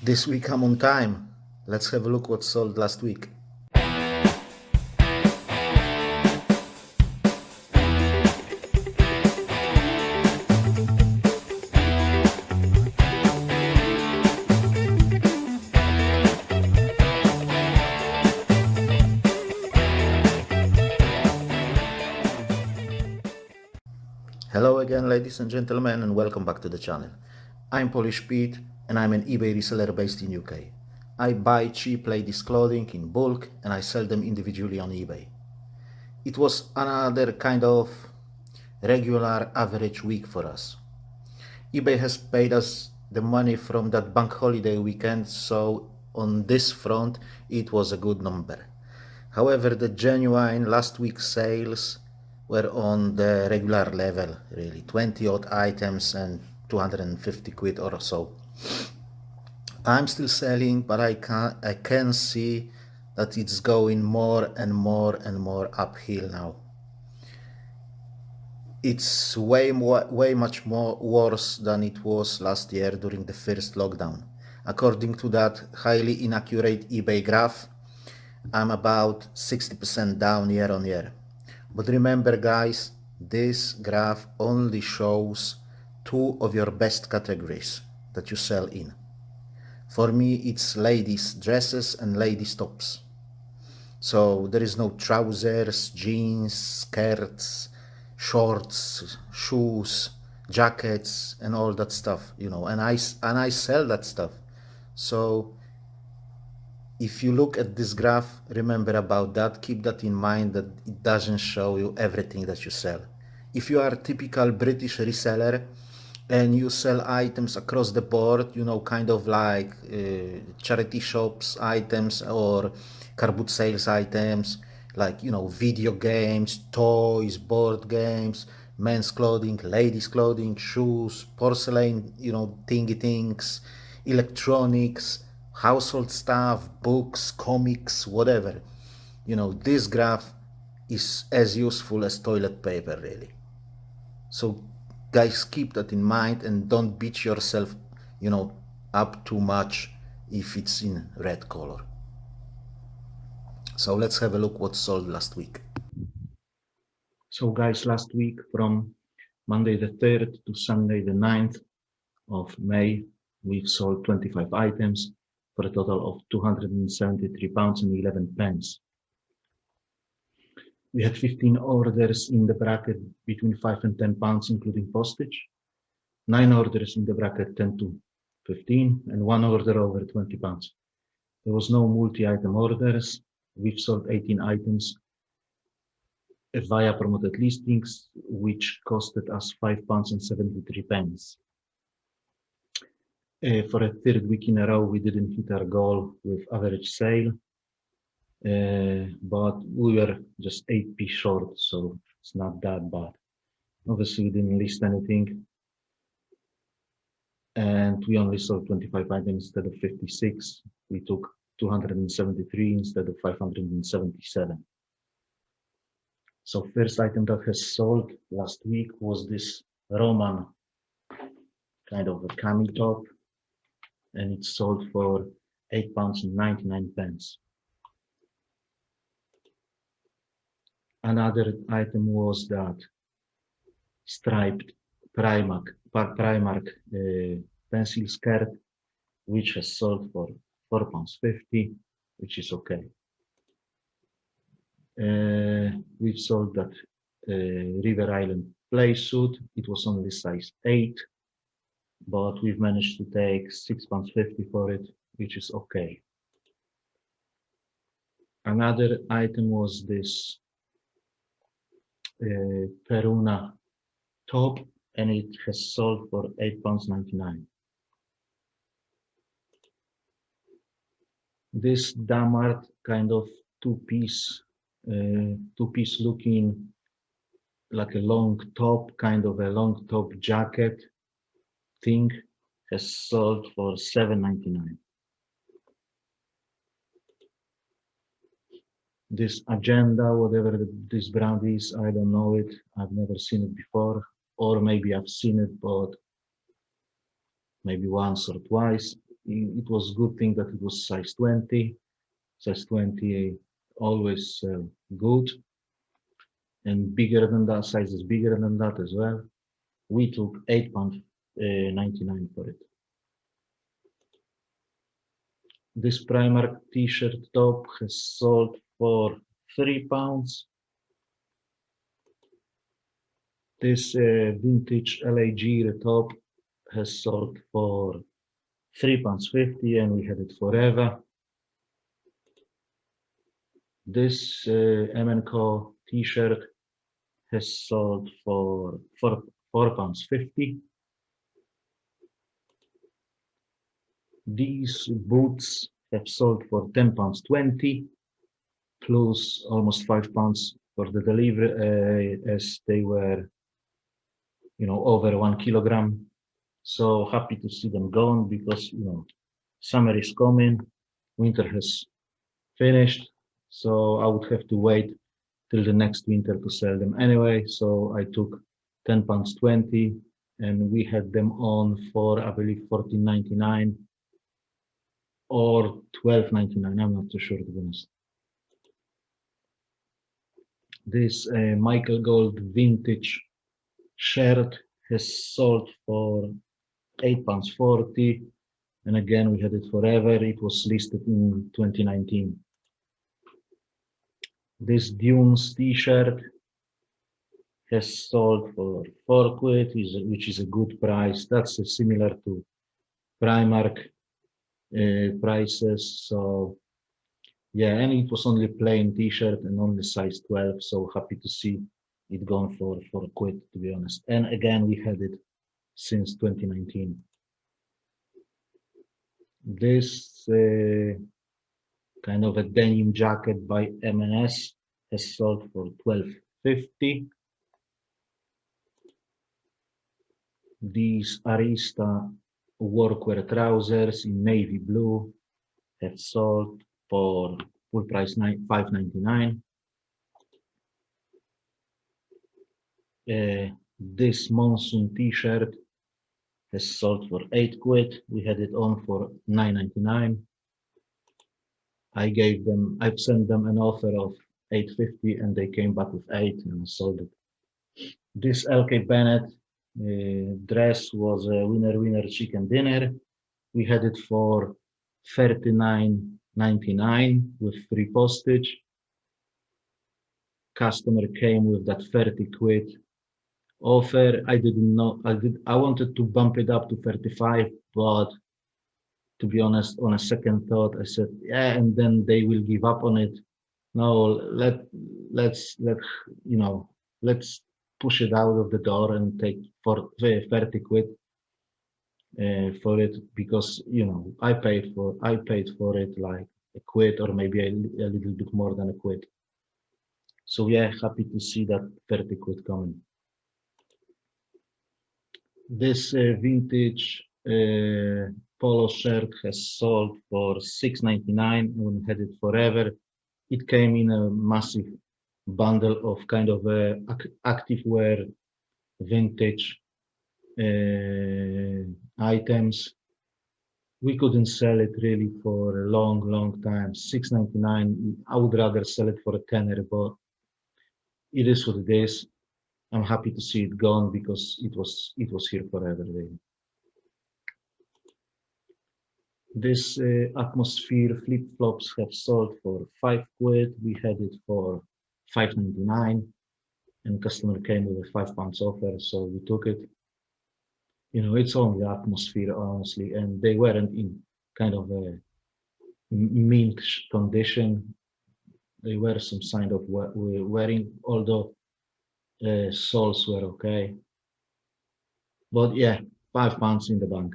This week I'm on time. Let's have a look what sold last week. Hello again, ladies and gentlemen, and welcome back to the channel. I'm Polish Pete, and I'm an eBay reseller based in UK. I buy cheap ladies clothing in bulk and I sell them individually on eBay. It was another kind of regular average week for us. eBay has paid us the money from that bank holiday weekend, so on this front it was a good number. However, the genuine last week's sales were on the regular level, really 20 odd items and 250 quid or so. I'm still selling, but I can see that it's going more and more uphill now. It's way much more worse than it was last year during the first lockdown. According to that highly inaccurate eBay graph, I'm about 60% down year on year. But remember guys, this graph only shows two of your best categories that you sell in. For me, it's ladies' dresses and ladies' tops. So there is no trousers, jeans, skirts, shorts, shoes, jackets, and all that stuff, and I sell that stuff. So if you look at this graph, remember about that, keep that in mind, that it doesn't show you everything that you sell. If you are a typical British reseller and you sell items across the board, kind of like charity shops items or car boot sales items, like, video games, toys, board games, men's clothing, ladies' clothing, shoes, porcelain, thingy things, electronics, household stuff, books, comics, whatever. This graph is as useful as toilet paper, really. So guys, keep that in mind and don't beat yourself, up too much if it's in red color. So let's have a look what sold last week. So guys, last week from Monday the 3rd to Sunday the 9th of May, we've sold 25 items for a total of £273 and 11 pence. We had 15 orders in the bracket between £5 and £10, including postage, 9 orders in the bracket 10 to 15, and 1 order over £20. There was no multi-item orders. We've sold 18 items via promoted listings, which costed us £5 and 73 pence. For a third week in a row, we didn't hit our goal with average sale, but we were just 8p short, so it's not that bad. Obviously, we didn't list anything, and we only sold 25 items instead of 56. We took 273 instead of 577. So first item that has sold last week was this Roman kind of a cami top, and it sold for £8 and 99 pence. Another item was that striped Primark pencil skirt, which has sold for £4.50, which is okay. We've sold that River Island play suit. It was only size 8, but we've managed to take £6.50 for it, which is okay. Another item was this Peruna top, and it has sold for £8.99. This Damart kind of two-piece looking like a long top, kind of a long top jacket thing, has sold for £7.99. This Agenda, whatever this brand is, I don't know it. I've never seen it before, or maybe I've seen it, but maybe once or twice. it was good thing that it was size 20. Size 20 always good, and bigger than that, sizes bigger than that as well. We took £8.99 for it. This Primark T-shirt top has sold for £3. This vintage LAG top has sold for £3.50, and we had it forever. This M&Co T-shirt has sold for £4.50. These boots have sold for £10.20, plus almost £5 for the delivery, as they were, over 1 kilogram. So happy to see them gone, because summer is coming, winter has finished, so I would have to wait till the next winter to sell them anyway. So I took £10.20, and we had them on for, I believe, £14.99 or £12.99. I'm not too sure, to be honest. This Michael Gold vintage shirt has sold for £8.40, and again we had it forever. It was listed in 2019. This Dunes T-shirt has sold for £4, which is a good price. That's similar to Primark prices. So yeah, and it was only plain T-shirt and only size 12. So happy to see it gone for £1, to be honest. And again, we had it since 2019. This kind of a denim jacket by M&S has sold for £12.50. These Arista workwear trousers in navy blue have sold for full price £5.99. This monsoon T-shirt has sold for £8. We had it on for £9.99. I've sent them an offer of £8.50, and they came back with 8, and I sold it. This LK Bennett dress was a winner chicken dinner. We had it for £39.99 with free postage. Customer came with that £30 offer. I didn't know. I wanted to bump it up to 35, but to be honest, on a second thought, I said, yeah, and then they will give up on it. No, let's push it out of the door and take for £30 for it, because I paid for it like £1 or maybe a little bit more than £1. So yeah, happy to see that £30 coming. This vintage polo shirt has sold for £6.99. We had it forever. It came in a massive bundle of kind of activewear vintage items. We couldn't sell it really for a long time. £6.99. I would rather sell it for a tenner, but it is what it is. I'm happy to see it gone, because it was here forever, really. This Atmosphere flip-flops have sold for £5. We had it for £5.99, and customer came with a £5 offer, so we took it. It's only Atmosphere, honestly, and they weren't in kind of a mint condition. They were some sign of wearing, although soles were okay. But yeah, £5 in the bank.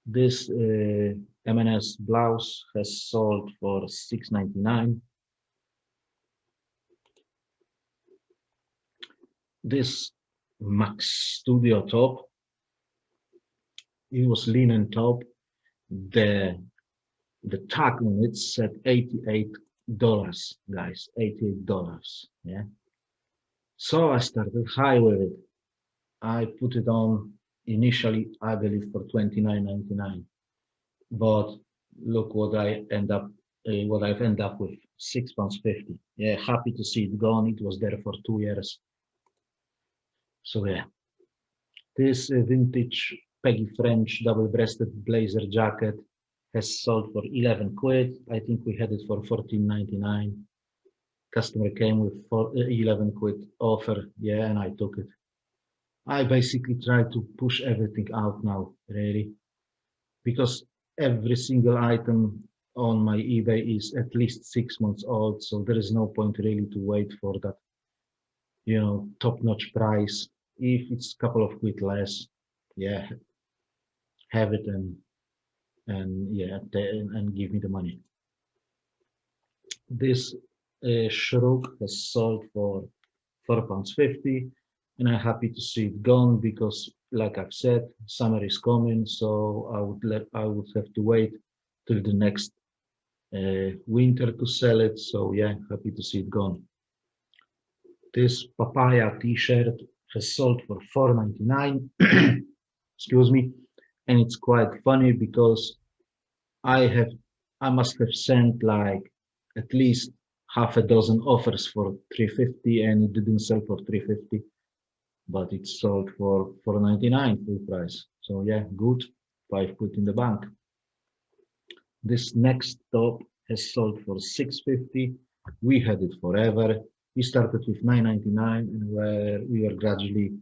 This M&S blouse has sold for £6.99. This Max Studio top, it was linen top. The tag on it said $88, guys, $88. Yeah. So I started high with it. I put it on initially, I believe, for $29.99. But look what what I've ended up with, £6.50. Yeah, happy to see it gone. It was there for 2 years. So yeah, this vintage Peggy French double-breasted blazer jacket has sold for 11 quid. I think we had it for 14.99. Customer came with 11 quid offer. Yeah, and I took it. I basically try to push everything out now, really, because every single item on my eBay is at least 6 months old. So there is no point really to wait for that, top-notch price. If it's a couple of quid less, yeah, have it and yeah, and give me the money. This Shrook has sold for £4.50, and I'm happy to see it gone because, like I've said, summer is coming, so I would have to wait till the next winter to sell it. So yeah, happy to see it gone. This Papaya T-shirt has sold for $4.99. Excuse me, and it's quite funny because I have I must have sent like at least half a dozen offers for 350 and it didn't sell for 350, but it sold for 4.99 full price. So yeah, good. 5 quid in the bank. This next top has sold for 650. We had it forever. We started with 9.99 and where we were gradually,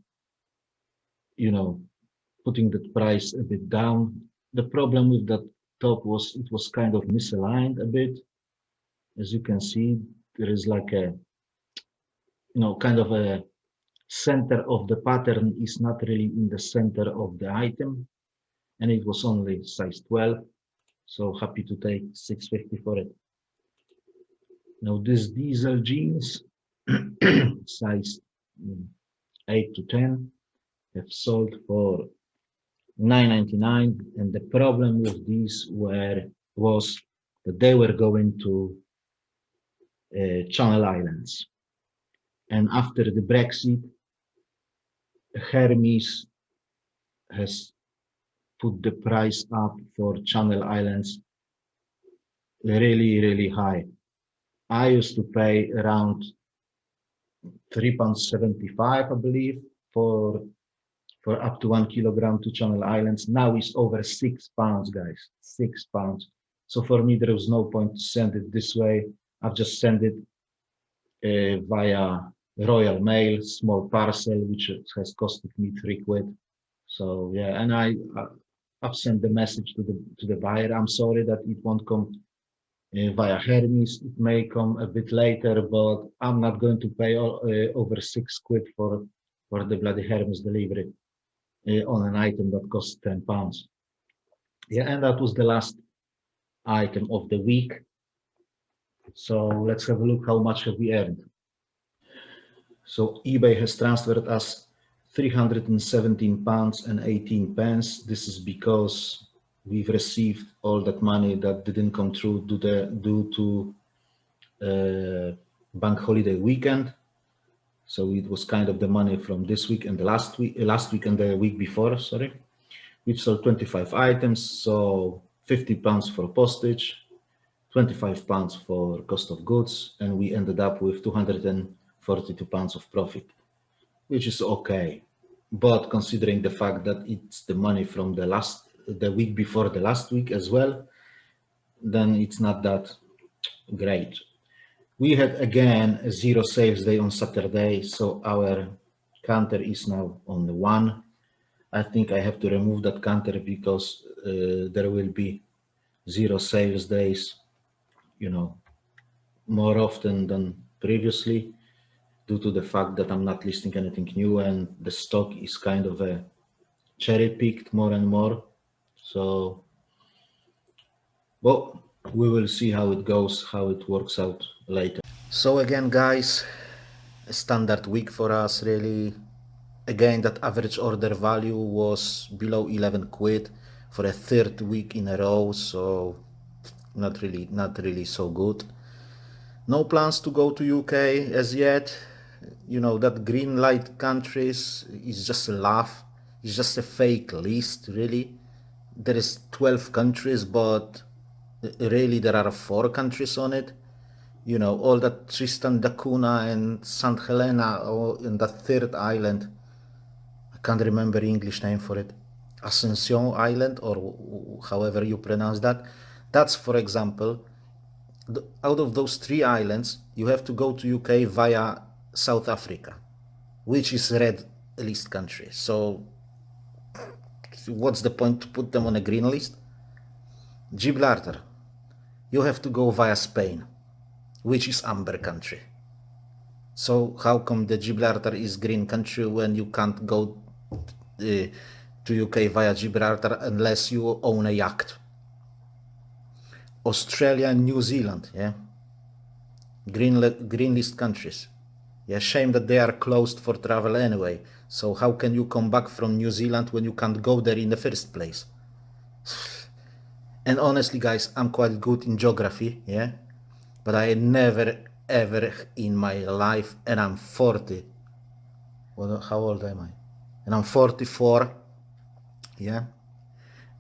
putting the price a bit down. The problem with that top was it was kind of misaligned a bit. As you can see, there is like a, kind of a center of the pattern is not really in the center of the item. And it was only size 12. So happy to take 650 for it. Now this diesel jeans, size 8 to 10, have sold for 9.99, and the problem with these was that they were going to Channel Islands, and after the Brexit, Hermes has put the price up for Channel Islands really, really high. I used to pay around £3.75, I believe, for up to 1 kilogram to Channel Islands. Now it's over £6, guys. £6. So for me, there was no point to send it this way. I've just sent it via Royal Mail, small parcel, which has costed me 3 quid. So yeah, and I've sent the message to the buyer. I'm sorry that it won't come via Hermes. It may come a bit later, but I'm not going to pay over 6 quid for the bloody Hermes delivery on an item that costs £10. Yeah, and that was the last item of the week. So let's have a look how much have we earned. So eBay has transferred us £317 and 18 pence. This is because we've received all that money that didn't come through due to bank holiday weekend. So it was kind of the money from this week and the last week and the week before, sorry. We've sold 25 items, so £50 for postage, £25 for cost of goods, and we ended up with £242 of profit, which is okay. But considering the fact that it's the money from the week before the last week as well, then it's not that great. We had again a 0 sales day on Saturday, so our counter is now on the 1. I think I have to remove that counter because there will be 0 sales days, more often than previously, due to the fact that I'm not listing anything new and the stock is kind of a cherry picked more and more. So, well, we will see how it goes, how it works out later. So again, guys, a standard week for us, really. Again, that average order value was below 11 quid for a third week in a row, so not really so good. No plans to go to UK as yet. That green light countries is just a laugh. It's just a fake list, really. There is 12 countries, but really there are 4 countries on it. You know, all that Tristan da Cunha and St. Helena, or in the third island, I can't remember English name for it, Ascension Island, or however you pronounce that. That's, for example, out of those 3 islands, you have to go to UK via South Africa, which is red list country. So what's the point to put them on a green list? Gibraltar, you have to go via Spain, which is amber country. So how come the Gibraltar is green country when you can't go to UK via Gibraltar unless you own a yacht? Australia and New Zealand, yeah, green list countries. Yeah, shame that they are closed for travel anyway. So how can you come back from New Zealand when you can't go there in the first place? And honestly, guys, I'm quite good in geography, yeah, but I never ever in my life, and I'm 40. Well, how old am I? And I'm 44, yeah,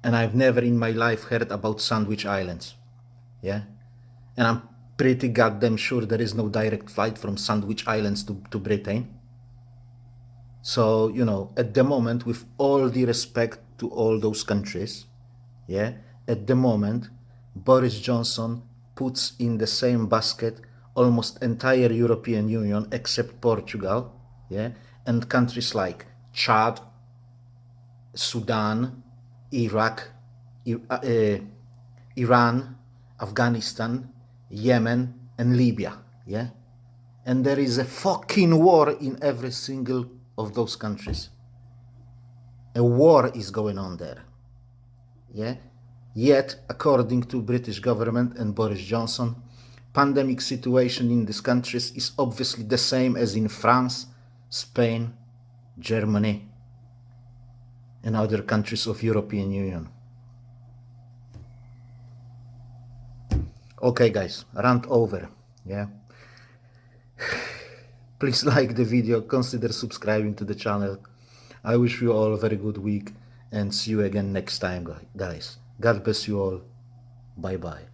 and I've never in my life heard about Sandwich Islands, yeah, and I'm pretty goddamn sure there is no direct flight from Sandwich Islands to Britain. So, you know, at the moment, with all the respect to all those countries, yeah, at the moment, Boris Johnson puts in the same basket almost entire European Union except Portugal, yeah, and countries like Chad, Sudan, Iraq, Iran, Afghanistan, Yemen, and Libya, yeah? And there is a fucking war in every single of those countries. A war is going on there, yeah? Yet, according to British government and Boris Johnson, pandemic situation in these countries is obviously the same as in France, Spain, Germany, and other countries of European Union. Okay, guys, rant over, yeah? Please like the video, consider subscribing to the channel. I wish you all a very good week and see you again next time, guys. God bless you all. Bye bye.